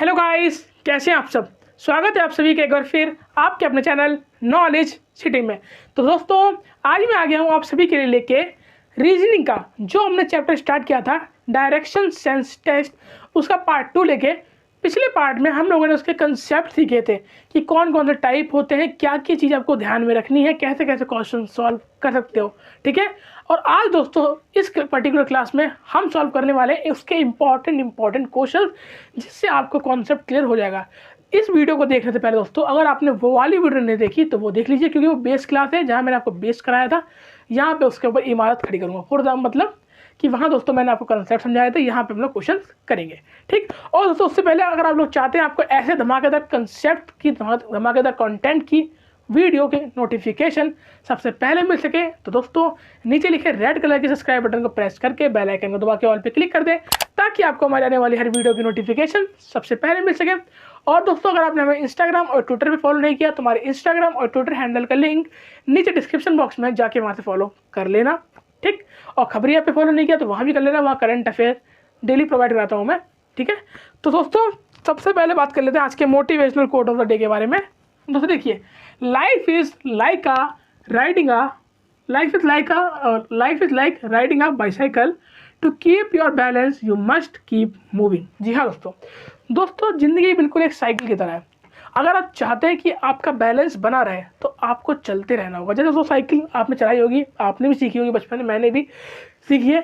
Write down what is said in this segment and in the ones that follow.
Hello guys, कैसे हैं आप सब। स्वागत है आप सभी का एक बार फिर आपके अपने चैनल नॉलेज सिटी में। तो दोस्तों, आज मैं आ गया हूँ आप सभी के लिए लेके रीजनिंग का जो हमने चैप्टर स्टार्ट किया था डायरेक्शन सेंस टेस्ट, उसका पार्ट 2 लेके। पिछले पार्ट में हम लोगों ने उसके कंसेप्ट सीखे थे कि कौन कौन से टाइप होते हैं, क्या क्या चीज़ आपको ध्यान में रखनी है, कैसे कैसे क्वेश्चन सॉल्व कर सकते हो। ठीक है, और आज दोस्तों इस पर्टिकुलर क्लास में हम सॉल्व करने वाले हैं उसके इम्पॉर्टेंट क्वेश्चन, जिससे आपको कॉन्सेप्ट क्लियर हो जाएगा। इस वीडियो को देखने से पहले दोस्तों, अगर आपने वो वाली वीडियो नहीं देखी तो वो देख लीजिए, क्योंकि वो बेस क्लास है जहाँ मैंने आपको बेस कराया था। यहाँ पे उसके ऊपर इमारत खड़ी करूँगा फॉर एग्जाम्पल, मतलब कि वहाँ दोस्तों मैंने आपको कंसेप्ट समझाया था, यहाँ पे हम लोग क्वेश्चन करेंगे। ठीक, और दोस्तों उससे पहले अगर आप लोग चाहते हैं आपको ऐसे धमाकेदार कंसेप्ट की, धमाकेदार कंटेंट की वीडियो के नोटिफिकेशन सबसे पहले मिल सके, तो दोस्तों नीचे लिखे रेड कलर के सब्सक्राइब बटन को प्रेस करके बेल आइकन को दबा के ऑल पे क्लिक कर दें, ताकि आपको हमारे आने वाली हर वीडियो की नोटिफिकेशन सबसे पहले मिल सके। और दोस्तों, अगर आपने हमें इंस्टाग्राम और ट्विटर पे फॉलो नहीं किया तो हमारे इंस्टाग्राम और ट्विटर हैंडल का लिंक नीचे डिस्क्रिप्शन बॉक्स में जाके वहाँ से फॉलो कर लेना। ठीक, और खबरिया पे फॉलो नहीं किया तो वहाँ भी कर लेना, वहाँ करंट अफेयर डेली प्रोवाइड कराता हूँ मैं। ठीक है, तो दोस्तों सबसे पहले बात कर लेते हैं आज के motivational quote of the day के बारे में। दोस्तों देखिए, life is like riding a bicycle, to keep your balance you must keep moving. जी हाँ दोस्तों ज़िंदगी बिल्कुल एक साइकिल की तरह है। अगर आप चाहते हैं कि आपका बैलेंस बना रहे तो आपको चलते रहना होगा। जैसे दोस्तों साइकिल आपने चलाई होगी, आपने भी सीखी होगी बचपन में, मैंने भी सीखी है।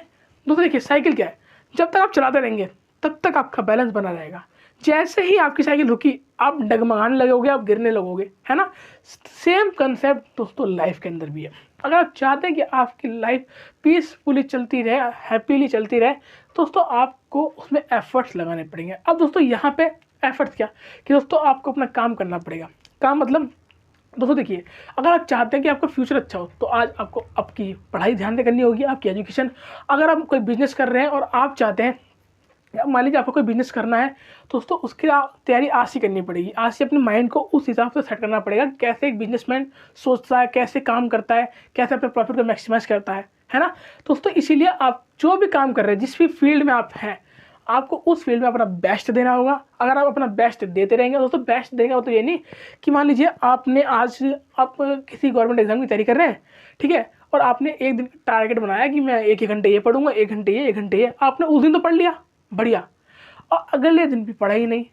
दोस्तों देखिए, साइकिल क्या है, जब तक आप चलाते रहेंगे तब तक आपका बैलेंस बना रहेगा। जैसे ही आपकी साइकिल रुकी, आप डगमगाने लगोगे, आप गिरने लगोगे, है ना। सेम कंसेप्ट दोस्तों लाइफ के अंदर भी है। अगर आप चाहते हैं कि आपकी लाइफ पीसफुली चलती रहे, हैप्पीली चलती रहे, दोस्तों आपको उसमें एफर्ट्स लगाने पड़ेंगे। अब दोस्तों यहाँ पे एफर्ट्स क्या कि दोस्तों आपको अपना काम करना पड़ेगा। काम मतलब दोस्तों देखिए, अगर आप चाहते हैं कि आपका फ्यूचर अच्छा हो तो आज आपको आपकी पढ़ाई ध्यान से करनी होगी, आपकी एजुकेशन। अगर आप कोई बिजनेस कर रहे हैं और आप चाहते हैं, मान लीजिए आपको कोई बिजनेस करना है, तो दोस्तों उसकी तैयारी आज से करनी पड़ेगी। आज से अपने माइंड को उस हिसाब से सेट करना पड़ेगा, कैसे एक बिजनेसमैन सोचता है, कैसे काम करता है, कैसे अपने प्रॉफिट को मैक्सिमाइज करता है ना। दोस्तों इसीलिए आप जो भी काम कर रहे हैं, जिस भी फील्ड में आप हैं, आपको उस फील्ड में अपना बेस्ट देना होगा। अगर आप अपना बेस्ट देते रहेंगे दोस्तों, बेस्ट देगा तो ये नहीं कि मान लीजिए आपने आज आप किसी गवर्नमेंट एग्जाम की तैयारी कर रहे हैं, ठीक है, और आपने एक दिन टारगेट बनाया कि मैं एक घंटे ये पढ़ूंगा, एक घंटे ये, आपने उस दिन तो पढ़ लिया, बढ़िया, और अगले दिन भी पढ़ा ही नहीं,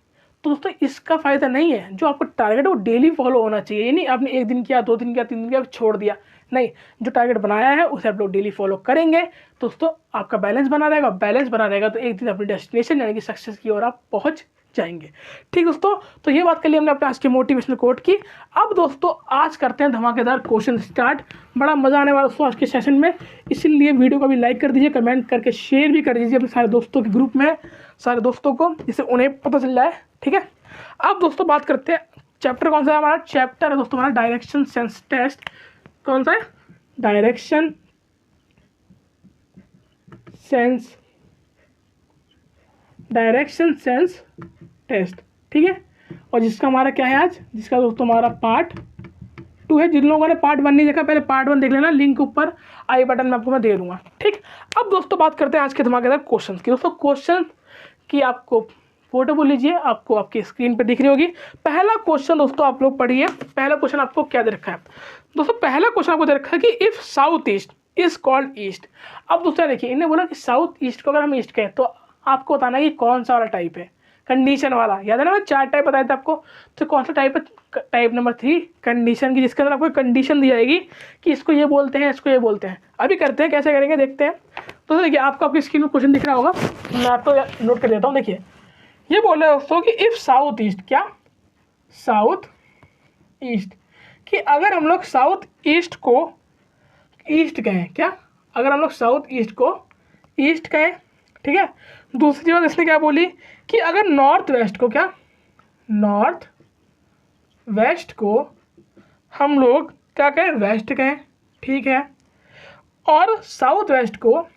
तो दोस्तों इसका फ़ायदा नहीं है। जो आपका टारगेट है वो डेली फॉलो होना चाहिए। ये नहीं आपने एक दिन किया, 2 दिन किया, 3 दिन किया, छोड़ दिया, नहीं। जो टारगेट बनाया है उसे आप लोग डेली फॉलो करेंगे, दोस्तों आपका बैलेंस बना रहेगा। बैलेंस बना रहेगा तो एक दिन अपनी डेस्टिनेशन यानी कि सक्सेस की ओर आप पहुँच जाएंगे। ठीक दोस्तों, तो ये बात कर ली हमने अपने आज के मोटिवेशनल कोट की। अब दोस्तों आज करते हैं धमाकेदार क्वेश्चन स्टार्ट। बड़ा मज़ा आने वाला दोस्तों आज के सेशन में, इसीलिए वीडियो को भी लाइक कर दीजिए, कमेंट करके शेयर भी कर दीजिए अपने सारे दोस्तों के ग्रुप में, सारे दोस्तों को, जिससे उन्हें पता चल जाए। ठीक है, अब दोस्तों बात करते हैं चैप्टर कौन सा है हमारा। चैप्टर है दोस्तों हमारा डायरेक्शन सेंस टेस्ट। कौन सा है? Direction sense test. ठीक है, और जिसका हमारा क्या है आज, जिसका दोस्तों हमारा पार्ट 2 है। जिन लोगों ने पार्ट 1 नहीं देखा, पहले पार्ट 1 देख लेना, लिंक ऊपर आई बटन में आपको मैं दे दूंगा। ठीक, अब दोस्तों बात करते हैं आज के धमाकेदार क्वेश्चन की। दोस्तों क्वेश्चन की आपको फोटो बोल लीजिए, आपको आपकी स्क्रीन पर दिख रही होगी। पहला क्वेश्चन दोस्तों आप लोग पढ़िए। पहला क्वेश्चन आपको क्या दे रखा है दोस्तों? पहला क्वेश्चन आपको दे रखा है कि if south east is called east. अब दोस्तों देखिए, इन्हें बोला कि साउथ ईस्ट को अगर हम ईस्ट कहें तो आपको बताना है कि कौन सा वाला टाइप है, कंडीशन वाला। याद है ना, मैं 4 टाइप बताया था आपको, तो कौन सा टाइप है? टाइप नंबर 3 कंडीशन की, जिसके अंदर आपको कंडीशन दी जाएगी कि इसको ये बोलते हैं, इसको ये बोलते हैं। अभी करते हैं, कैसे करेंगे देखते हैं। तो देखिए, आपको आपकी स्क्रीन में क्वेश्चन दिख रहा होगा, मैं आपको नोट कर देता हूँ। देखिए, ये बोल रहे दोस्तों कि इफ साउथ ईस्ट, क्या साउथ ईस्ट, कि अगर हम लोग साउथ ईस्ट को ईस्ट कहें, क्या अगर हम लोग साउथ ईस्ट को ईस्ट कहें, ठीक है। दूसरी बात इसने क्या बोली कि अगर नॉर्थ वेस्ट को, क्या नॉर्थ वेस्ट को हम लोग क्या कहें, वेस्ट कहें, ठीक है। और साउथ वेस्ट को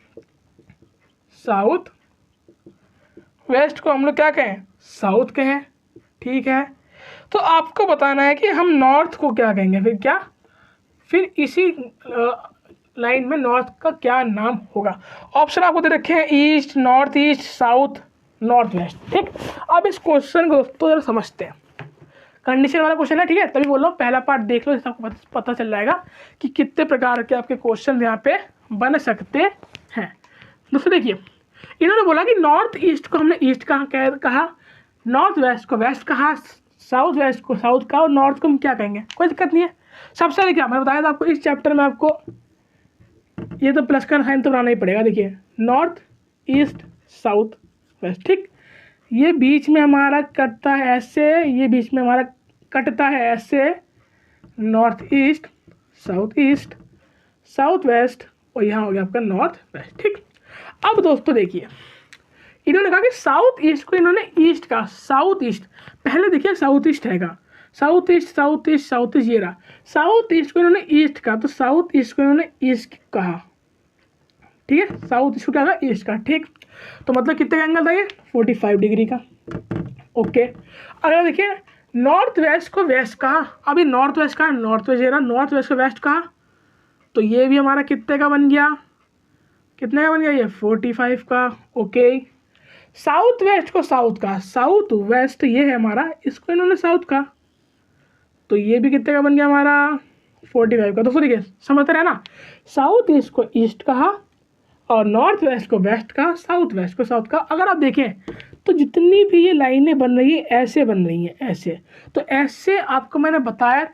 हम लोग क्या कहें, साउथ कहें, ठीक है। तो आपको बताना है कि हम नॉर्थ को क्या कहेंगे, फिर क्या, फिर इसी लाइन में नॉर्थ का क्या नाम होगा। ऑप्शन आपको दे रखे हैं east, north east, south, north west. ठीक, अब इस क्वेश्चन को दोस्तों जरा समझते हैं। कंडीशन वाला क्वेश्चन है, ठीक है, तभी बोल रहा हूँ पहला पार्ट देख लो, इससे आपको पता चल जाएगा कि कितने प्रकार के आपके क्वेश्चन यहाँ पे बन सकते हैं। दोस्तों देखिए, इन्होंने बोला कि नॉर्थ ईस्ट को हमने ईस्ट कहा, नॉर्थ वेस्ट को वेस्ट कहा, साउथ वेस्ट को साउथ का, और नॉर्थ को हम क्या कहेंगे, कोई दिक्कत नहीं है। सबसे पहले क्या मैंने बताया था आपको, इस चैप्टर में आपको ये तो प्लस का साइन तो बनाना ही पड़ेगा। देखिए, नॉर्थ ईस्ट साउथ वेस्ट, ठीक, ये बीच में हमारा कटता है ऐसे, ये बीच में हमारा कटता है ऐसे, नॉर्थ ईस्ट साउथ वेस्ट, और यहाँ हो गया आपका नॉर्थ वेस्ट। ठीक, अब दोस्तों देखिए, इन्होंने कहा कि साउथ ईस्ट को इन्होंने ईस्ट का, साउथ ईस्ट पहले देखिए साउथ ईस्ट हैगा, साउथ ईस्ट ये रहा, साउथ ईस्ट को इन्होंने ईस्ट का, तो साउथ ईस्ट को इन्होंने ईस्ट कहा, ठीक है, साउथ ईस्ट को क्या कहा, ईस्ट का। ठीक, तो मतलब कितने का एंगल था ये, 45 डिग्री का। ओके, अगर देखिए नॉर्थ वेस्ट को वेस्ट कहा, अभी नॉर्थ वेस्ट का, नॉर्थ वेस्ट ये रहा, नॉर्थ वेस्ट को वेस्ट कहा, तो ये भी हमारा कितने का बन गया, कितने का बन गया, ये 45 का। ओके, साउथ वेस्ट को साउथ का, साउथ वेस्ट ये है हमारा, इसको इन्होंने साउथ का, तो ये भी कितने का बन गया हमारा, 45 का। दोस्तों देखिए समझते रहे ना, साउथ ईस्ट को ईस्ट कहा और नॉर्थ वेस्ट को वेस्ट का, साउथ वेस्ट को साउथ का। अगर आप देखें तो जितनी भी ये लाइनें बन रही है ऐसे बन रही हैं, ऐसे, तो ऐसे आपको मैंने बताया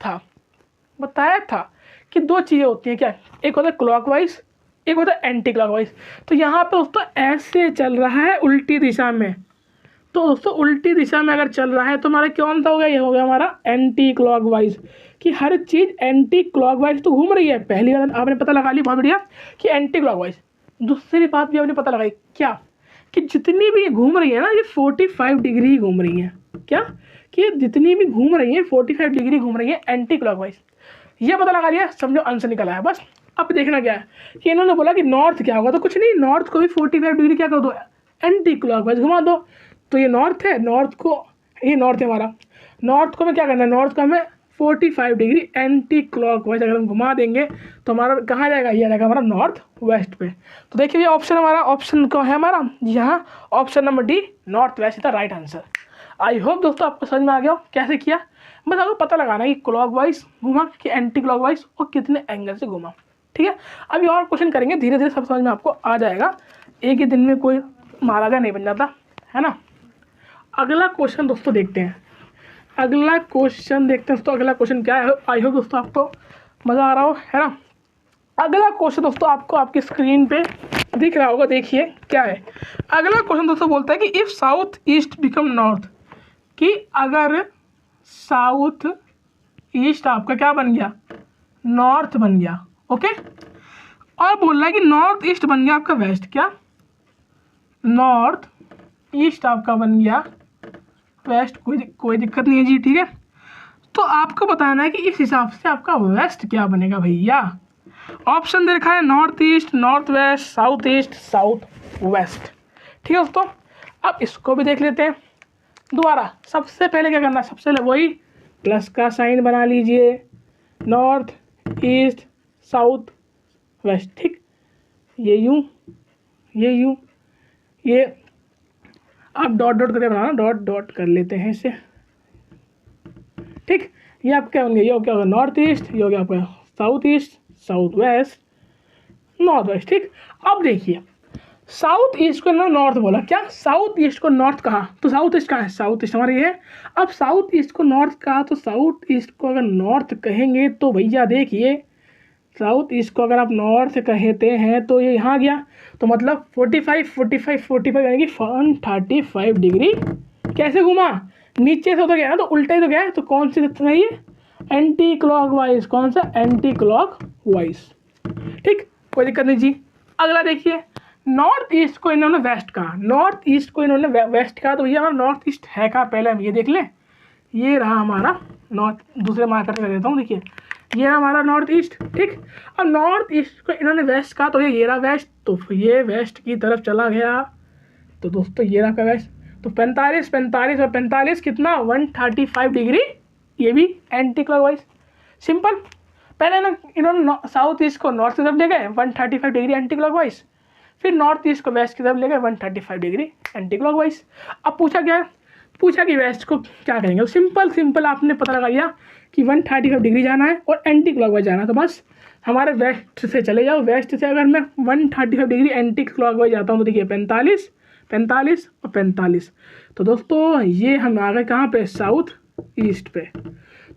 था कि दो चीज़ें होती हैं, क्या, एक होता है क्लॉकवाइज, एक होता है एंटी क्लॉकवाइज। तो यहाँ पे दोस्तों ऐसे चल रहा है उल्टी दिशा में, तो दोस्तों उल्टी दिशा में अगर चल रहा है तो हमारा कौन सा हो गया, ये हो गया हमारा एंटी क्लॉकवाइज, कि हर चीज़ एंटी क्लॉकवाइज तो घूम रही है। पहली बात आपने पता लगा ली, बहुत बढ़िया, कि एंटी क्लॉकवाइज। दूसरी बात भी आपने पता लगाई, क्या, कि जितनी भी घूम रही है ना, ये 45 डिग्री घूम रही है, क्या, कि जितनी भी घूम रही है 45 डिग्री घूम रही है एंटी क्लॉकवाइज। ये पता लगा लिया, समझो आंसर निकल आया। बस अब देखना क्या है कि इन्होंने बोला कि नॉर्थ क्या होगा, तो कुछ नहीं, नॉर्थ को भी 45 डिग्री क्या कर दो, एंटी क्लॉकवाइज घुमा दो। तो ये नॉर्थ है, नॉर्थ को, ये नॉर्थ है हमारा, नॉर्थ को हमें क्या करना है, नॉर्थ को हमें 45 डिग्री एंटी क्लॉकवाइज अगर हम घुमा देंगे तो हमारा कहाँ जाएगा, ये जाएगा हमारा नॉर्थ वेस्ट पे। तो देखिए ये ऑप्शन हमारा, ऑप्शन क्या है हमारा, यहाँ option number D, north west is the right answer. I hope दोस्तों आपको समझ में आ गया कैसे किया। बस आपको पता लगाना है कि क्लॉकवाइज घुमा कि एंटी क्लॉकवाइज और कितने एंगल से घुमा। ठीक है, अभी और क्वेश्चन करेंगे, धीरे धीरे सब समझ में आपको आ जाएगा, एक ही दिन में कोई महाराजा नहीं बन जाता है ना। अगला क्वेश्चन दोस्तों देखते हैं, अगला क्वेश्चन देखते हैं दोस्तों। अगला क्वेश्चन क्या है, आई होप दोस्तों आपको मज़ा आ रहा हो, है ना। अगला क्वेश्चन दोस्तों आपको आपकी स्क्रीन पे दिख रहा होगा, देखिए क्या है। अगला क्वेश्चन दोस्तों बोलता है कि if south east become north, कि अगर साउथ ईस्ट आपका क्या बन गया, नॉर्थ बन गया। ओके, और बोल रहा है कि नॉर्थ ईस्ट बन गया आपका वेस्ट, क्या, नॉर्थ ईस्ट आपका बन गया वेस्ट, कोई दिक्कत नहीं है जी। ठीक है, तो आपको बताना है कि इस हिसाब से आपका वेस्ट क्या बनेगा भैया। ऑप्शन दे रखा है north east, north west, south east, south waste. ठीक है दोस्तों, अब इसको भी देख लेते हैं दोबारा। सबसे पहले क्या करना है, सबसे पहले वही प्लस का साइन बना लीजिए, नॉर्थ ईस्ट साउथ वेस्ट। ठीक, ये यूँ, ये यूँ, ये आप डॉट डॉट करके बनाना, डॉट डॉट कर लेते हैं इसे। ठीक, ये आप क्या होंगे, ये क्या होगा नॉर्थ ईस्ट, ये हो गया आपका south east, south waste, north west. ठीक, अब देखिए साउथ ईस्ट को ना नॉर्थ बोला, क्या, साउथ ईस्ट को नॉर्थ कहा, तो साउथ ईस्ट कहाँ है, साउथ ईस्ट हमारा ये है। अब साउथ ईस्ट को नॉर्थ कहा, तो साउथ ईस्ट को अगर नॉर्थ कहेंगे तो भैया देखिए, साउथ ईस्ट को अगर आप नॉर्थ कहते हैं तो ये यहाँ गया, तो मतलब 45 यानी कि 135 डिग्री कैसे घुमा, नीचे से तो गया ना, तो उल्टा ही तो गया है, तो कौन सी है ये, एंटी क्लॉकवाइज। कौन सा, एंटी क्लॉकवाइज। ठीक, कोई दिक्कत नहीं जी। अगला देखिए, नॉर्थ ईस्ट को इन्होंने वेस्ट कहा, नॉर्थ ईस्ट को इन्होंने वेस्ट कहा, तो भैया हमारा नॉर्थ ईस्ट है कहाँ, पहले हम ये देख लें। ये रहा हमारा नॉर्थ, दूसरे मार्कर कर देता हूँ, देखिए ये हमारा नॉर्थ ईस्ट। ठीक, अब नॉर्थ ईस्ट को इन्होंने वेस्ट कहा, तो ये रहा वेस्ट, तो ये वेस्ट की तरफ चला गया, तो दोस्तों ये रहा का वेस्ट, तो 45 और 45 कितना, 135 डिग्री, ये भी एंटी क्लॉकवाइज। सिंपल, पहले ना इन्होंने साउथ ईस्ट को नॉर्थ की तरफ ले गए 135 डिग्री एंटी क्लॉकवाइज, फिर नॉर्थ ईस्ट को वेस्ट की तरफ लेकर 135 डिग्री एंटी क्लॉकवाइज। अब पूछा क्या है, पूछा कि वेस्ट को क्या करेंगे, तो सिंपल आपने पता लगाया कि 135 डिग्री जाना है और एंटी क्लॉकवाइज जाना है, तो बस हमारे वेस्ट से चले जाओ। वेस्ट से अगर मैं 135 डिग्री एंटी क्लॉकवाइज जाता हूँ तो देखिए 45, 45 और 45। तो दोस्तों ये हम आ गए कहाँ पे, साउथ ईस्ट पे।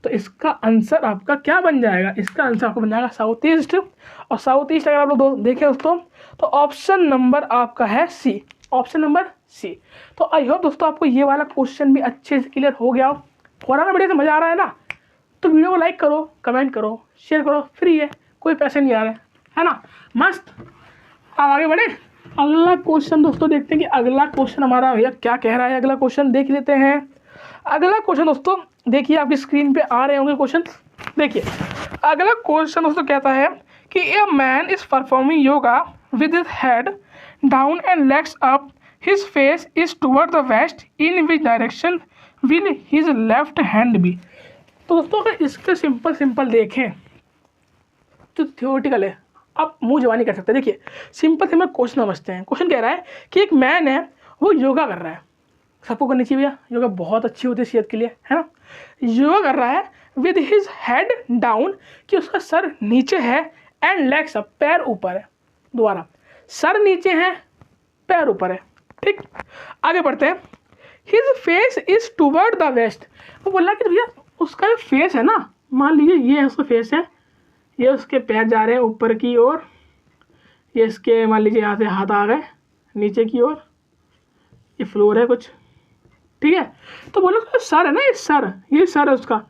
तो इसका आंसर आपका क्या बन जाएगा, इसका आंसर आपका बन जाएगा साउथ ईस्ट। और साउथ ईस्ट अगर आप लोग देखें दोस्तों तो ऑप्शन नंबर आपका है सी, ऑप्शन नंबर सी। तो आई होप दोस्तों आपको ये वाला क्वेश्चन भी अच्छे से क्लियर हो गया हो रहा ना, बढ़िया से मज़ा आ रहा है ना। तो वीडियो को लाइक करो, कमेंट करो, शेयर करो, फ्री है, कोई पैसे नहीं आ रहे है ना, मस्त। अब आगे बढ़े, अगला क्वेश्चन दोस्तों देखते हैं कि अगला क्वेश्चन हमारा भैया क्या कह रहा है। अगला क्वेश्चन देख लेते हैं। अगला क्वेश्चन दोस्तों देखिए आपकी स्क्रीन पे आ रहे होंगे क्वेश्चन। देखिए अगला क्वेश्चन दोस्तों कहता है कि a man is performing yoga with his head down and legs up, his face is toward the west, in which direction will his left hand be. तो दोस्तों अगर इसके सिंपल देखें तो थियोरेटिकल है, आप मुंह जवानी कर सकते हैं। देखिए सिंपल क्वेश्चन समझते हैं। क्वेश्चन कह रहा है कि एक मैन है वो योगा कर रहा है, सबको करनी चाहिए भैया, योगा बहुत अच्छी होती है सेहत के लिए, है ना। योगा कर रहा है विद हिज हेड डाउन, कि उसका सर नीचे है, एंड लेग्स अप, पैर ऊपर है। दोबारा, सर नीचे है, पैर ऊपर है, ठीक। आगे बढ़ते हैं। His face is toward the west, वो बोला कि भैया उसका जो फेस है ना, मान लीजिए ये उसका फेस है, ये उसके पैर जा रहे हैं ऊपर की ओर, ये इसके मान लीजिए यहाँ से हाथ आ गए नीचे की ओर, ये फ्लोर है कुछ, ठीक है। तो बोलो तो सर है ना, ये सर है उसका,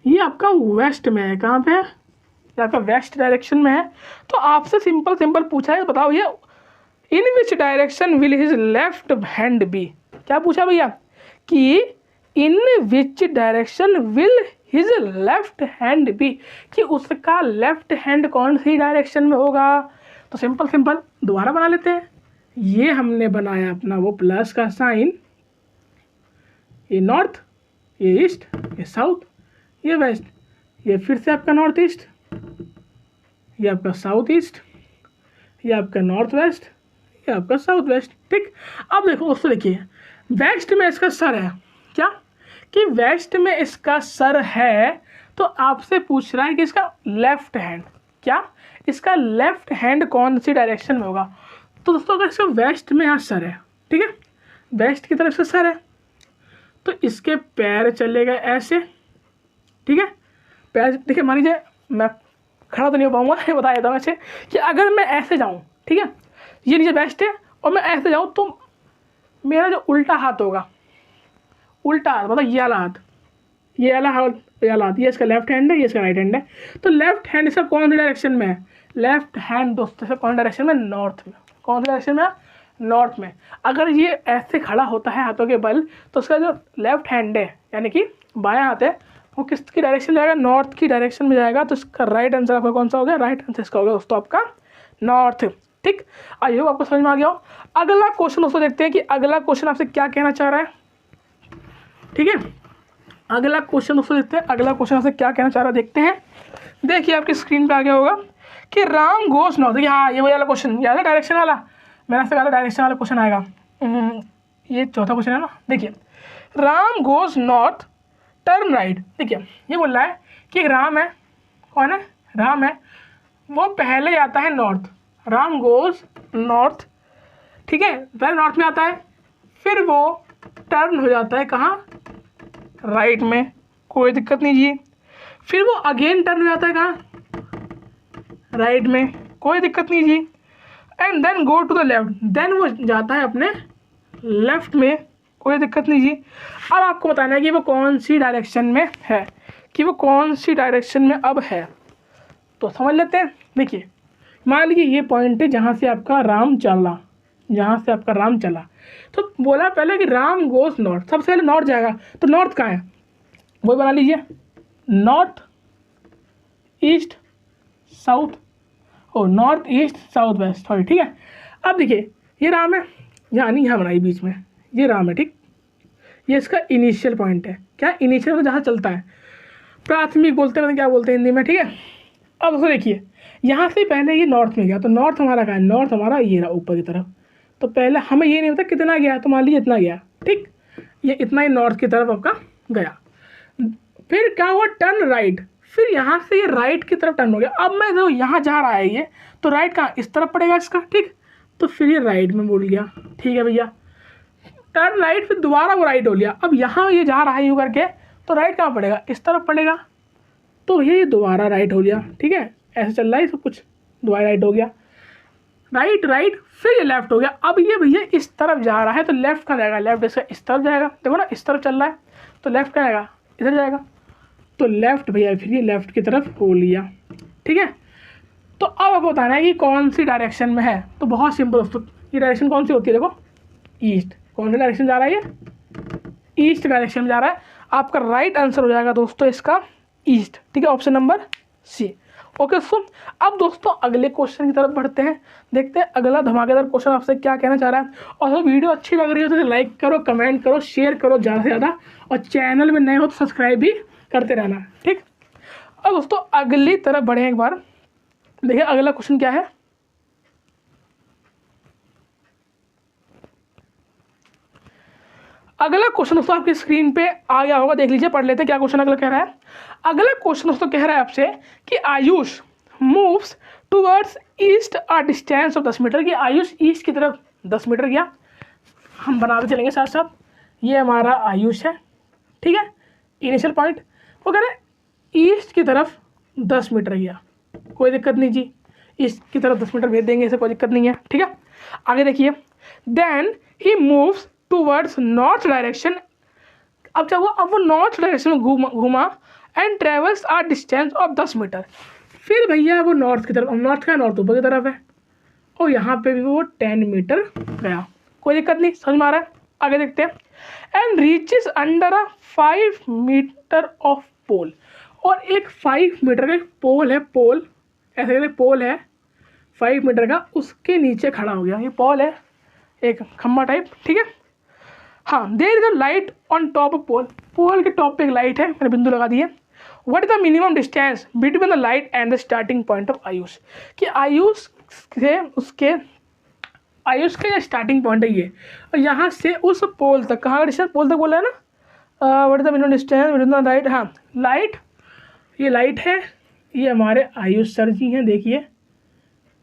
ये आपका वेस्ट में है। कहाँ पे है, ये आपका वेस्ट डायरेक्शन में है। तो आपसे सिंपल पूछा है, बताओ ये in which direction will his left hand be. क्या पूछा भैया कि in which direction will his left hand be, कि उसका लेफ्ट हैंड कौन सी डायरेक्शन में होगा। तो सिंपल दोबारा बना लेते हैं। ये हमने बनाया अपना वो प्लस का साइन, ये नॉर्थ, ये ईस्ट, ये साउथ, ये वेस्ट, ये फिर से आपका नॉर्थ ईस्ट, ये आपका साउथ ईस्ट, ये आपका नॉर्थ वेस्ट, ये आपका साउथ वेस्ट, ठीक। अब देखो दोस्तों, देखिए वेस्ट में इसका सर है, क्या कि वेस्ट में इसका सर है, तो आपसे पूछ रहा है कि इसका लेफ्ट हैंड, क्या इसका लेफ्ट हैंड कौन सी डायरेक्शन में होगा। तो दोस्तों अगर इसका वेस्ट में यहाँ सर है, ठीक है, वेस्ट की तरफ से सर है, तो इसके पैर चले गए ऐसे, ठीक है। पैर देखिए, मान लीजिए मैं खड़ा तो नहीं हो पाऊंगा, ये बता देता हूँ ऐसे कि अगर मैं ऐसे जाऊँ, ठीक है, ये नीचे वेस्ट है और मैं ऐसे जाऊँ तो मेरा जो उल्टा हाथ होगा, उल्टा हाथ मतलब ये वाला हाथ, ये वाला हाथ, ये वाला हाथ, ये इसका लेफ्ट हैंड है, ये इसका राइट हैंड है। तो लेफ्ट हैंड इसका कौन सी डायरेक्शन में है, लेफ्ट हैंड दोस्तों इसका कौन डायरेक्शन में, नॉर्थ में। कौन सी डायरेक्शन में, नॉर्थ में। अगर ये ऐसे खड़ा होता है हाथों के बल, तो उसका जो लेफ्ट हैंड है यानी कि बायां हाथ है, वो किसकी डायरेक्शन जाएगा, नॉर्थ की डायरेक्शन में जाएगा। तो इसका राइट आंसर आपका कौन सा हो गया, राइट आंसर इसका हो गया दोस्तों आपका नॉर्थ, ठीक। आई होप आपको समझ में आ गया हो। अगला क्वेश्चन दोस्तों देखते हैं कि अगला क्वेश्चन आपसे क्या कहना चाह रहा है, ठीक है। अगला क्वेश्चन दोस्तों देखते हैं, अगला क्वेश्चन आपसे क्या कहना चाह रहा है, देखते हैं। देखिए आपकी स्क्रीन पे आ गया होगा कि राम गोस नॉर्थ। देखिए हाँ, ये वही वाला क्वेश्चन, याद है डायरेक्शन वाला, मैंने आपसे कहा डायरेक्शन वाला क्वेश्चन आएगा। ये चौथा क्वेश्चन है ना। देखिए Ram goes north turn right. देखिए ये बोल रहा है कि राम है, कौन है, राम है, वो पहले आता है नॉर्थ, राम गोज नॉर्थ, ठीक है, पहले नॉर्थ में आता है, फिर वो टर्न हो जाता है कहाँ, राइट में, कोई दिक्कत नहीं जी। फिर वो अगेन टर्न हो जाता है कहाँ, राइट में, कोई दिक्कत नहीं जी। And then go to the left, then वो जाता है अपने लेफ्ट में, कोई दिक्कत नहीं जी। अब आपको बताना है कि वो कौन सी डायरेक्शन में है, कि वो कौन सी डायरेक्शन में अब है। तो समझ लेते हैं। देखिए मान लीजिए ये पॉइंट है जहाँ से आपका राम चला, जहाँ से आपका राम चला, तो बोला पहले कि राम गोस नॉर्थ, सबसे पहले नॉर्थ जाएगा। तो नॉर्थ कहाँ है, वही बना लीजिए, north east south, oh north east south west, sorry, ठीक है। अब देखिए ये राम है, यहाँ नहीं, यहाँ बनाई बीच में, ये राम है, ठीक। ये इसका इनिशियल पॉइंट है, क्या इनिशियल, तो जहाँ चलता है, प्राथमिक बोलते हैं, क्या बोलते हैं हिंदी में, ठीक है। अब दोस्तों देखिए यहाँ से पहले ये नॉर्थ में गया, तो नॉर्थ हमारा कहाँ है, नॉर्थ हमारा ये रहा ऊपर की तरफ। तो पहले हमें ये नहीं पता कितना गया, तो मान लीजिए इतना गया, ठीक, ये इतना ही नॉर्थ की तरफ आपका गया। फिर क्या हुआ, टर्न राइट, फिर यहाँ से ये राइट की तरफ टर्न हो गया। अब मैं जो यहाँ जा रहा है ये, तो राइट कहाँ, इस तरफ पड़ेगा इसका, ठीक, तो फिर ये राइट में मुड़ गया, ठीक है भैया। टर्न राइट, फिर दोबारा वो राइट हो लिया। अब यहाँ ये जा रहा है यूँ करके, तो राइट कहाँ पड़ेगा, इस तरफ पड़ेगा, तो भैया ये दोबारा राइट हो लिया, ठीक है, ऐसे चल रहा है सब कुछ, दोबारा राइट हो गया, राइट राइट, फिर ये लेफ्ट हो गया। अब ये भैया इस तरफ जा रहा है, तो लेफ्ट कहाँ जाएगा, लेफ्ट इसका इस तरफ जाएगा, देखो ना इस तरफ चल रहा है, तो लेफ्ट कहाँ जाएगा, इधर जाएगा, तो लेफ्ट भैया फिर ये लेफ्ट की तरफ हो लिया, ठीक है। तो अब आपको बताना है कि कौन सी डायरेक्शन में है, तो बहुत सिंपल दोस्तों, ये डायरेक्शन कौन सी होती है, देखो ईस्ट, कौन सा डायरेक्शन जा रहा है, ये ईस्ट डायरेक्शन में जा रहा है। आपका राइट आंसर हो जाएगा दोस्तों इसका ईस्ट, ठीक है, ऑप्शन नंबर सी। ओके दोस्तों, अब दोस्तों अगले क्वेश्चन की तरफ बढ़ते हैं, देखते हैं अगला धमाकेदार क्वेश्चन आपसे क्या कहना चाह रहा है। और अगर वीडियो अच्छी लग रही हो तो लाइक करो, कमेंट करो, शेयर करो ज़्यादा से ज़्यादा, और चैनल में नए हो तो सब्सक्राइब भी करते रहना, ठीक। अब दोस्तों अगली तरफ बढ़े एक बार, देखिए अगला क्वेश्चन क्या है। अगला क्वेश्चन दोस्तों आपकी स्क्रीन पे आ गया होगा, देख लीजिए, पढ़ लेते हैं क्या क्वेश्चन अगला कह रहा है। अगला क्वेश्चन दोस्तों कह रहा है आपसे कि Ayush moves towards east a distance of 10 metre, कि आयुष ईस्ट की तरफ 10 मीटर गया। हम बनाते चलेंगे साथ साथ, ये हमारा आयुष है, ठीक है, इनिशियल पॉइंट। वो कह रहे हैं ईस्ट की तरफ 10 मीटर गया, कोई दिक्कत नहीं जी, ईस्ट की तरफ 10 मीटर भेज देंगे, इसे कोई दिक्कत नहीं है, ठीक है। आगे देखिए, then he moves towards north direction. अब क्या हुआ, अब वो नॉर्थ डायरेक्शन में घूमा and travels a distance of 10 metre. फिर भैया वो नॉर्थ की तरफ, नॉर्थ का नॉर्थ ऊपर की तरफ है, और यहाँ पे भी वो 10 मीटर गया, कोई दिक्कत नहीं, समझ में आ रहा है। आगे देखते हैं, and reaches under a 5 metre of pole, और एक 5 मीटर का एक पोल है, पोल ऐसे करके पोल है 5 मीटर का, उसके नीचे खड़ा हो गया। ये पोल है, एक खम्बा टाइप, ठीक है। हाँ, there is a light on top of pole, pole के टॉप पे एक लाइट है, मैंने बिंदु लगा दिए। What is the minimum distance between the light and the starting point of Ayush, कि आयुष से उसके, आयुष का ये स्टार्टिंग पॉइंट है ये, और यहाँ से उस पोल तक, कहाँ का डिस्टेंस, पोल तक बोला है ना, what is the minimum distance between the light, हाँ लाइट, ये लाइट है, ये हमारे आयुष सर जी हैं, देखिए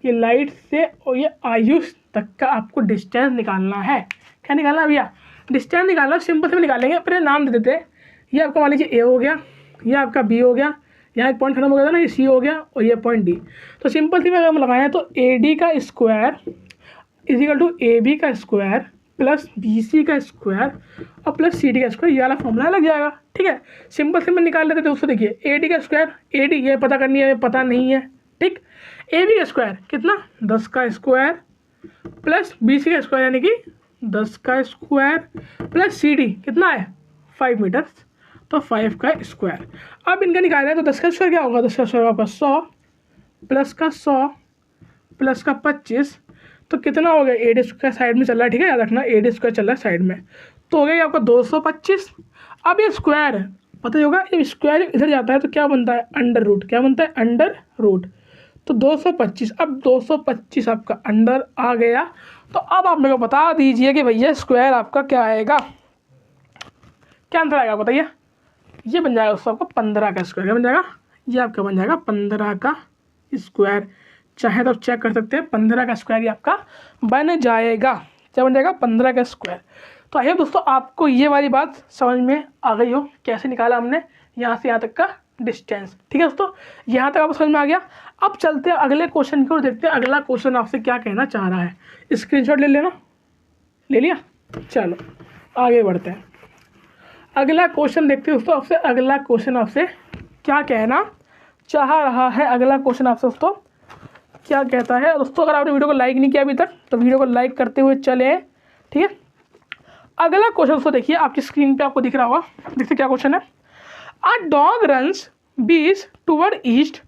ये लाइट से और ये आयुष तक का आपको डिस्टेंस निकालना है। क्या निकालना है भैया, डिस्टेंस निकालना, सिंपल से निकालेंगे, पहले नाम दे देते हैं। ये आपका मान लीजिए ए हो गया, ये आपका बी हो गया, यहाँ एक पॉइंट खत्म हो गया था ना, ये सी हो गया, और ये पॉइंट डी। तो सिंपल सी में अगर हम लगाएं तो ए डी का square equal to A B का स्क्वायर प्लस बी सी का स्क्वायर और प्लस सी डी का स्क्वायर, ये वाला फॉर्मूला लग जाएगा, ठीक है। सिंपल से मैं निकाल लेते दोस्तों, देखिए ए डी का स्क्वायर, ए डी ये पता करनी है, पता नहीं है, ठीक। ए बी का स्क्वायर कितना, 10 का स्क्वायर प्लस बी सी का स्क्वायर यानी कि 10 का स्क्वायर प्लस सी डी कितना है 5 मीटर, तो 5 का स्क्वायर। अब इनका निकालना है तो 10 का स्क्वायर क्या होगा, 10 का स्क्वायर आपका 100 प्लस का 100 प्लस का 25, तो कितना हो गया, ए डी स्क्वायर साइड में चल रहा है, ठीक है, याद रखना ए डी स्क्वायर चल रहा है साइड में, तो हो गया आपका 225। अब ये स्क्वायर पता ही होगा, जब स्क्वायर इधर जाता है तो क्या बनता है, अंडर रूट, क्या बनता है, अंडर रूट, तो 225। अब 225 आपका अंडर आ गया, तो अब आप मेरे को बता दीजिए कि भैया स्क्वायर आपका क्या आएगा, क्या आंसर आएगा बताइए। ये बन जाएगा दोस्तों आपका 15 का स्क्वायर, क्या बन जाएगा, ये आपका बन जाएगा 15 का स्क्वायर, चाहे तो आप चेक कर सकते हैं, 15 का स्क्वायर ये आपका बन जाएगा, क्या बन जाएगा, 15 का स्क्वायर। तो आइए दोस्तों आपको ये वाली बात समझ में आ गई हो, कैसे निकाला हमने यहाँ से यहाँ तक का डिस्टेंस, ठीक है दोस्तों, यहाँ तक आपको समझ में आ गया। अब चलते हैं अगले क्वेश्चन की ओर, देखते हैं अगला क्वेश्चन आपसे क्या कहना चाह रहा है। स्क्रीनशॉट ले लेना, ले लिया, चलो आगे बढ़ते हैं। अगला क्वेश्चन देखते हैं दोस्तों आपसे, अगला क्वेश्चन आपसे क्या कहना चाह रहा है। अगला क्वेश्चन आपसे दोस्तों क्या कहता है। दोस्तों अगर आपने वीडियो को लाइक नहीं किया अभी तक तो वीडियो को लाइक करते हुए चलें, ठीक है। अगला क्वेश्चन दोस्तों देखिए, आपकी स्क्रीन पे आपको दिख रहा होगा, देखते क्या क्वेश्चन है। A dog runs 20 toward east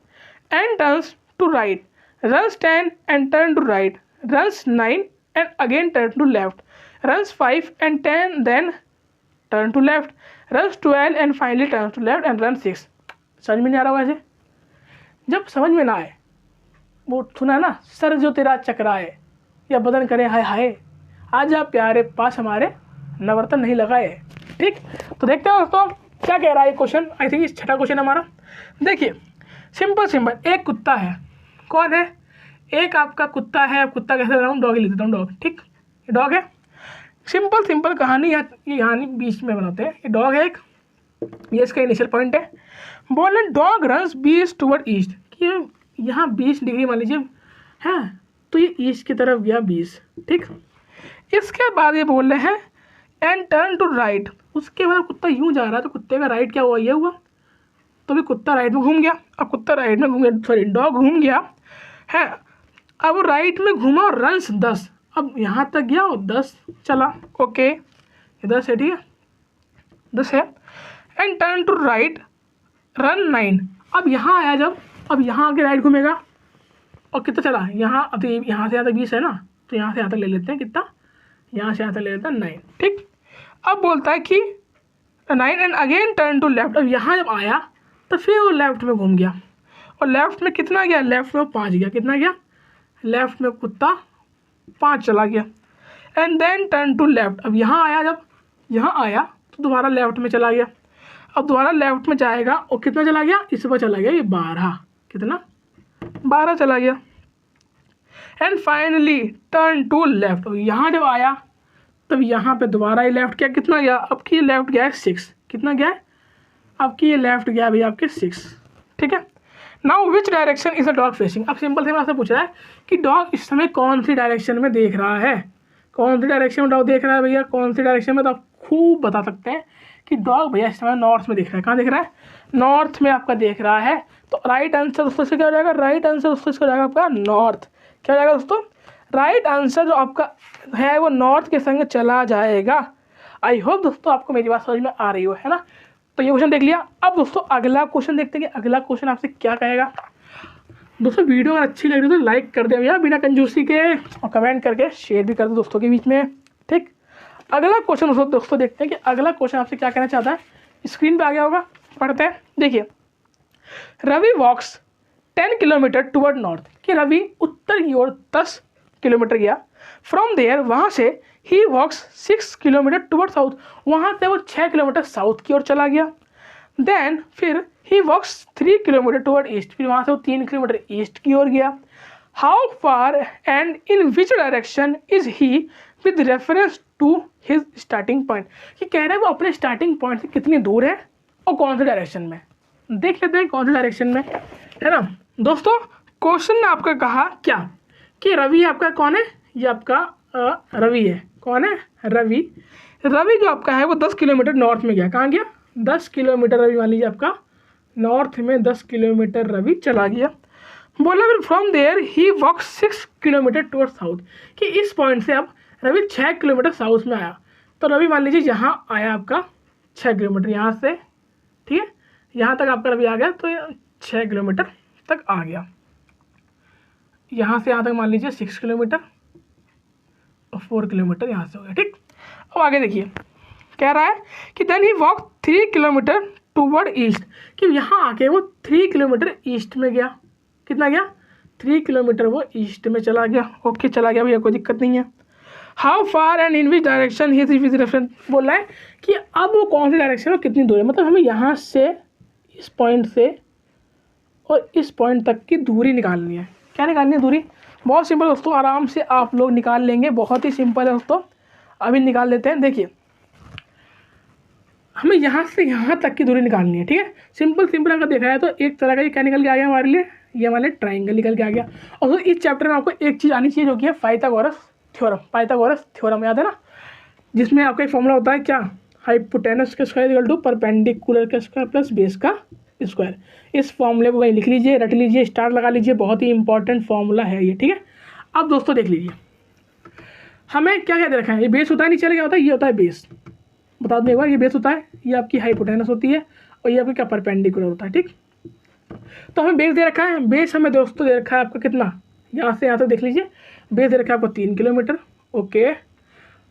and turns to right, runs 10 and turn to right, runs 9 and again turn to left, runs 5 and 10 then turn to left, runs 12 and finally turn to left and run 6। समझ में नहीं आ रहा होगा ऐसे, जब समझ में ना आए वो सुना है ना, सर जो तेरा चकराए या बदन करे हाय हाय, आजा प्यारे पास हमारे नवरतन नहीं लगाए। ठीक, तो देखते हैं दोस्तों क्या कह रहा है क्वेश्चन। आई थिंक छठा क्वेश्चन हमारा। देखिए सिंपल, एक कुत्ता है। कौन है? एक आपका कुत्ता है। कुत्ता कैसे बना हूँ, डॉग ही लेते हूँ, डॉग। ठीक, ये डॉग है। सिंपल कहानी, ये कहानी बीच में बनाते हैं। ये डॉग है एक, ये इसका इनिशियल पॉइंट है। बोले डॉग रन्स 20 टुवर्ड ईस्ट, कि यहाँ 20 डिग्री मान लीजिए है, तो ये ईस्ट की तरफ गया 20। ठीक, इसके बाद ये बोल रहे हैं एंड टर्न टू राइट। उसके बाद कुत्ता यूँ जा रहा है तो कुत्ते का राइट क्या हुआ, ये हुआ, तो भी कुत्ता राइट में घूम गया। अब कुत्ता राइट में घूम गया, सॉरी डॉग घूम गया है। अब वो राइट में घूमा और रन्स 10, अब यहाँ तक गया और 10 चला। ओके, ये 10 है, ठीक है, 10 है। And turn to right run 9, अब यहाँ आया जब, अब यहाँ आके राइट घूमेगा और कितना चला यहाँ, अब यहाँ से यहाँ तक 20 है ना, तो यहाँ से यहाँ तक ले लेते हैं कितना, यहाँ से यहाँ तक ले लेते हैं 9। ठीक, अब बोलता है कि 9 and again turn to left. अब यहाँ जब आया तो फिर वो लेफ्ट में घूम गया और लेफ्ट में कितना गया, लेफ्ट में 5 गया। कितना गया, लेफ्ट में कुत्ता 5 चला गया। And then turn to left, अब यहाँ आया, जब यहाँ आया तो दोबारा लेफ्ट में चला गया। अब दोबारा लेफ्ट में जाएगा और कितना चला गया, इस पर चला गया ये 12, कितना 12 चला गया। And finally turn to left, यहाँ जब आया तब यहाँ पे दोबारा ये लेफ्ट गया, कितना गया, अब की लेफ्ट गया है 6, कितना गया है, अब की ये लेफ्ट गया भैया आपके 6। ठीक है, now which direction is the dog facing. अब सिंपल से आपसे पूछ रहा है कि डॉग इस समय कौन सी डायरेक्शन में देख रहा है, कौन सी डायरेक्शन में डॉग देख रहा है भैया, कौन सी डायरेक्शन में, तो आप खूब बता सकते हैं कि डॉग भैया इस समय नॉर्थ में देख रहा है। कहाँ देख रहा है, नॉर्थ में आपका देख रहा है। तो राइट आंसर दोस्तों से क्या हो जाएगा, राइट आंसर दोस्तों इसका हो जाएगा आपका नॉर्थ। क्या हो जाएगा दोस्तों, राइट आंसर जो आपका है वो नॉर्थ के संग चला जाएगा। आई होप दोस्तों आपको मेरी बात समझ में आ रही हो, है ना। तो ये क्वेश्चन देख लिया। अब दोस्तों अगला क्वेश्चन देखते हैं कि अगला क्वेश्चन आपसे क्या कहेगा। दोस्तों वीडियो अगर अच्छी लग रही है तो लाइक कर दे भैया बिना कंजूसी के, और कमेंट करके शेयर भी कर दो दोस्तों के बीच में। ठीक, अगला क्वेश्चन दोस्तों देखते हैं कि अगला क्वेश्चन आपसे क्या कहना चाहता है। स्क्रीन पे आ गया होगा, पढ़ते हैं। देखिए, रवि वॉक्स 10 किलोमीटर टुवर्ड नॉर्थ, कि रवि उत्तर की ओर 10 किलोमीटर गया। फ्रॉम देयर, वहाँ से ही वॉक्स 6 किलोमीटर टुवर्ड साउथ, वहाँ से वो 6 किलोमीटर साउथ की ओर चला गया। देन फिर ही वॉक्स 3 किलोमीटर टुवर्ड ईस्ट, फिर वहाँ से वो 3 किलोमीटर ईस्ट की ओर गया। How far and in which direction is he with reference to his starting point, कि कह रहे हैं वो अपने स्टार्टिंग पॉइंट से कितनी दूर है और कौन से डायरेक्शन में। देख लेते हैं कौन से डायरेक्शन में, है ना। दोस्तों क्वेश्चन ने आपका कहा क्या कि रवि आपका कौन है, ये आपका रवि है। कौन है, रवि। रवि जो आपका है वो 10 किलोमीटर नॉर्थ में गया। कहाँ गया, 10 किलोमीटर रवि मान लीजिए आपका नॉर्थ में 10 किलोमीटर रवि चला गया। बोला फिर from there he walk 6 kilometre toward south, कि इस पॉइंट से अब रवि 6 किलोमीटर साउथ में आया। तो रवि मान लीजिए यहाँ आया आपका 6 किलोमीटर यहाँ से, ठीक है, यहाँ तक आपका रवि आ गया, तो 6 किलोमीटर तक आ गया। यहाँ से यहाँ तक मान लीजिए 6 किलोमीटर और 4 किलोमीटर यहाँ से हो गया। ठीक, अब आगे देखिए, कह रहा है कि then he walk 3 kilometre toward east, कि यहाँ आके वो 3 किलोमीटर ईस्ट में गया। कितना गया, 3 किलोमीटर वो ईस्ट में चला गया। ओके, चला गया भैया, कोई दिक्कत नहीं है। How far and in which direction he with reference, बोल रहा है कि अब वो कौन सी डायरेक्शन में कितनी दूर है, मतलब हमें यहाँ से इस पॉइंट से और इस पॉइंट तक की दूरी निकालनी है। क्या निकालनी है, दूरी। बहुत सिंपल दोस्तों, आराम से आप लोग निकाल लेंगे, बहुत ही सिंपल है दोस्तों। अभी निकाल लेते हैं। देखिए, हमें यहाँ से यहाँ तक की दूरी निकालनी है, ठीक है। सिंपल अगर देखा है तो एक तरह का ये क्या निकल के आ गया हमारे लिए, ये हमारे ट्राइंगल निकल के आ गया। और तो इस चैप्टर में आपको एक चीज़ आनी चाहिए जो कि है पाइथागोरस थ्योरम, याद है ना, जिसमें आपका एक फॉर्मूला होता है क्या, हाइपोटेनस का स्क्वायर इक्वल टू परपेंडिकुलर का स्क्वायर प्लस बेस का स्क्वायर। इस फॉर्मूले को वहीं लिख लीजिए, रट लीजिए, स्टार लगा लीजिए, बहुत ही इंपॉर्टेंट फॉर्मूला है ये, ठीक है। अब दोस्तों देख लीजिए, हमें क्या क्या दे रखा है, ये बेस होता है, नीचे क्या होता है, ये होता है बेस। बता दूँ एक बार, ये बेस होता है, ये आपकी हाइपोटेनस होती है और ये आपका क्या परपेंडिकुलर होता है, ठीक। तो हमें बेस दे रखा है, बेस हमें दोस्तों दे रखा है आपका कितना, यहाँ से यहाँ तक देख लीजिए, बेस दे रखा है आपको 3 किलोमीटर। ओके,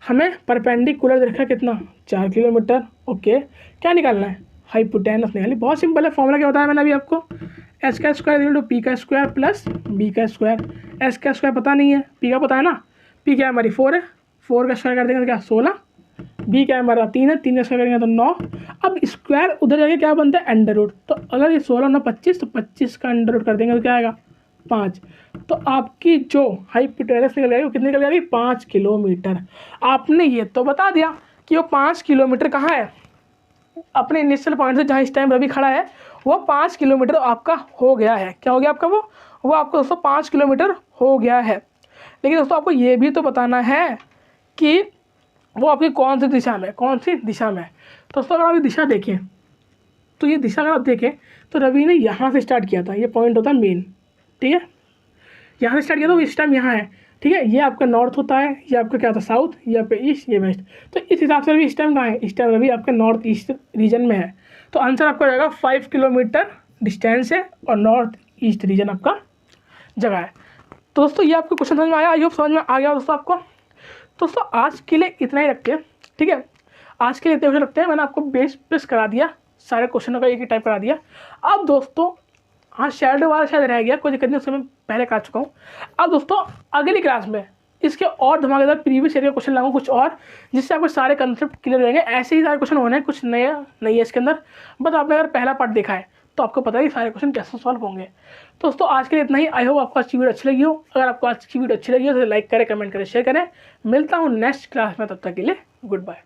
हमें परपेंडिकुलर दे रखा है कितना, 4 किलोमीटर। ओके, क्या निकालना है, हाइपोटेनस निकाली। बहुत सिंपल है, फॉर्मूला क्या होता है, मैंने अभी आपको एस का स्क्वायर इक्वल टू पी का स्क्वायर प्लस बी का स्क्वायर। एस का स्क्वायर पता नहीं है, पी का पता है ना, पी क्या है हमारी 4 है, 4 का स्क्वायर कर देंगे तो क्या 16, बी क्या है हमारा 3 है, 3 का स्क्वायर करेंगे तो 9। अब स्क्वायर उधर जाके क्या बनता है अंडर रूट, तो अगर ये 16 9 25 तो 25 का अंडर रूट कर देंगे तो क्या आएगा 5। तो आपकी जो हाइपोटेनस निकल जाएगी वो कितनी निकल जाएगी 5 किलोमीटर। आपने ये तो बता दिया कि वो 5 किलोमीटर कहाँ है, अपने इनिशियल पॉइंट से जहाँ इस टाइम रवि खड़ा है वो 5 किलोमीटर आपका हो गया है। क्या हो गया आपका, वो आपका दोस्तों 5 किलोमीटर हो गया है। लेकिन दोस्तों आपको ये भी तो बताना है कि वो आपकी कौन सी दिशा में, कौन सी दिशा में। तो दोस्तों अगर आप ये दिशा देखें तो ये दिशा अगर आप देखें तो रवि ने यहाँ से स्टार्ट किया था, ये पॉइंट होता है मेन, ठीक है, यहाँ से स्टार्ट किया था, वो इस टाइम यहाँ है, ठीक है, ये आपका नॉर्थ होता है, ये आपका क्या होता है साउथ, ये आपका ईस्ट, ये वेस्ट। तो इस हिसाब से रवि इस टाइम कहाँ है, इस टाइम रवि आपके नॉर्थ ईस्ट रीजन में है। तो आंसर आपका हो जाएगा 5 किलोमीटर डिस्टेंस है और नॉर्थ ईस्ट रीजन आपका जगह है। तो दोस्तों ये आपको क्वेश्चन समझ में आया, आई होप समझ में आ गया दोस्तों आपको। दोस्तों आज के लिए इतना ही रखते हैं, ठीक है, आज के लिए इतना रखते हैं। मैंने आपको बेस करा दिया, सारे क्वेश्चनों का एक ही टाइप करा दिया। अब दोस्तों हाँ शैडो वाला शायद रह गया, कोई दिक्कत नहीं, उससे मैं पहले करा चुका हूँ। अब दोस्तों अगली क्लास में इसके और धमाकेदार प्रीवियस ईयर का क्वेश्चन लाऊंगा कुछ और, जिससे आपको सारे कंसेप्ट क्लियर रहेंगे। ऐसे ही सारे क्वेश्चन होने हैं, कुछ नया नहीं है इसके अंदर, बस आपने अगर पहला पार्ट देखा है तो आपको पता है सारे क्वेश्चन कैसे सॉल्व होंगे। तो दोस्तों आज के लिए इतना ही। आई होप आपको आज की वीडियो अच्छी लगी हो। अगर आपको आज की वीडियो अच्छी लगी हो तो लाइक करें, कमेंट करें, शेयर करें। मिलता हूँ नेक्स्ट क्लास में, तब तक के लिए गुड बाय।